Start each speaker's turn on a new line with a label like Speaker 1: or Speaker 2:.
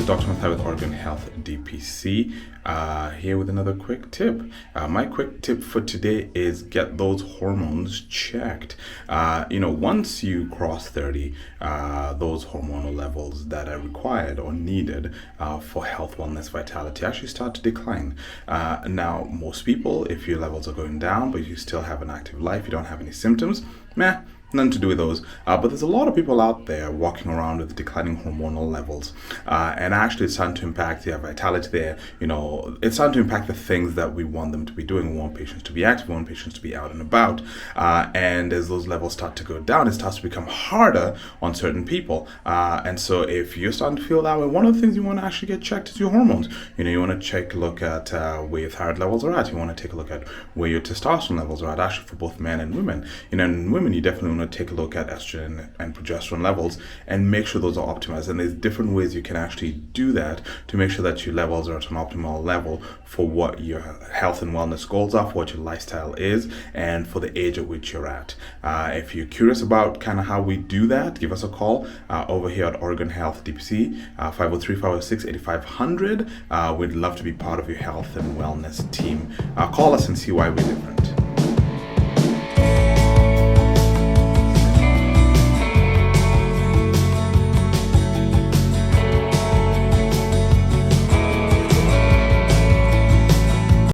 Speaker 1: is Dr. Mathai with Organ Health DPC, here with another quick tip. My quick tip for today is get those hormones checked. Once you cross 30, those hormonal levels that are required or needed for health, wellness, vitality actually start to decline. Now, most people, if your levels are going down, but you still have an active life, you don't have any symptoms, nothing to do with those. But there's a lot of people out there walking around with declining hormonal levels. And actually it's starting to impact their vitality there. It's starting to impact the things that we want them to be doing. We want patients to be active, we want patients to be out and about. And as those levels start to go down, it starts to become harder on certain people. And so if you're starting to feel that way, one of the things you want to actually get checked is your hormones. You want to look at where your thyroid levels are at. You want to take a look at where your testosterone levels are at, actually for both men and women. In women, you definitely want to take a look at estrogen and progesterone levels and make sure those are optimized. And there's different ways you can actually do that to make sure that your levels are at an optimal level for what your health and wellness goals are, for what your lifestyle is, and for the age at which you're at. If you're curious about kind of how we do that, give us a call over here at Organ Health DPC, 503-506-8500. We'd love to be part of your health and wellness team. Call us and see why we're different.